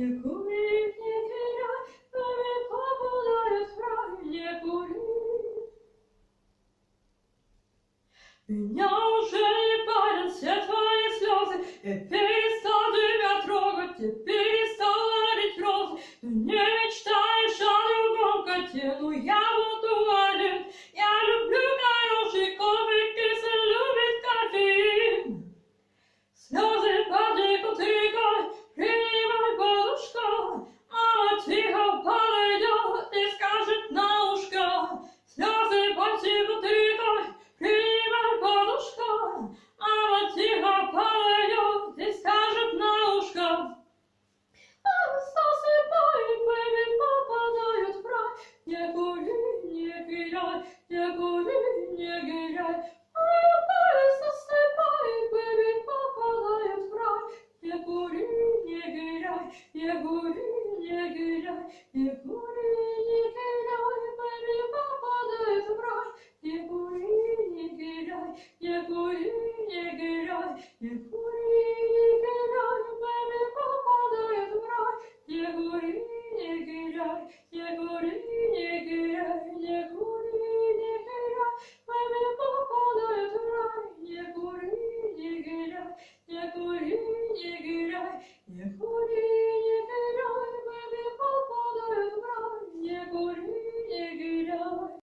не кури, не кидай, baby, попадает в рай, не кури. Меня уже не парят все твои слезы, я перестал тебя трогать, я перестал ловить розы. Ты не мечтаешь о другом коте, но я буду один. Я люблю хороший кофе, киса любит кофеин. Слезы потекут тыкай, принимай подушка, мама тихо подойдет и скажет на ушко. Слезы потекут тыкай, принимай подушка, мама тихо подойдет и скажет на ушко. Засыпай, baby, попадают в рай, не кури, не кидай, не кури, не кидай. Засыпай, baby, попадают в рай, не кури, не кидай, не кури, не кидай, не кури, не кидай, baby, попадают в рай, не кури, не кидай, не кури, не кидай, не кури.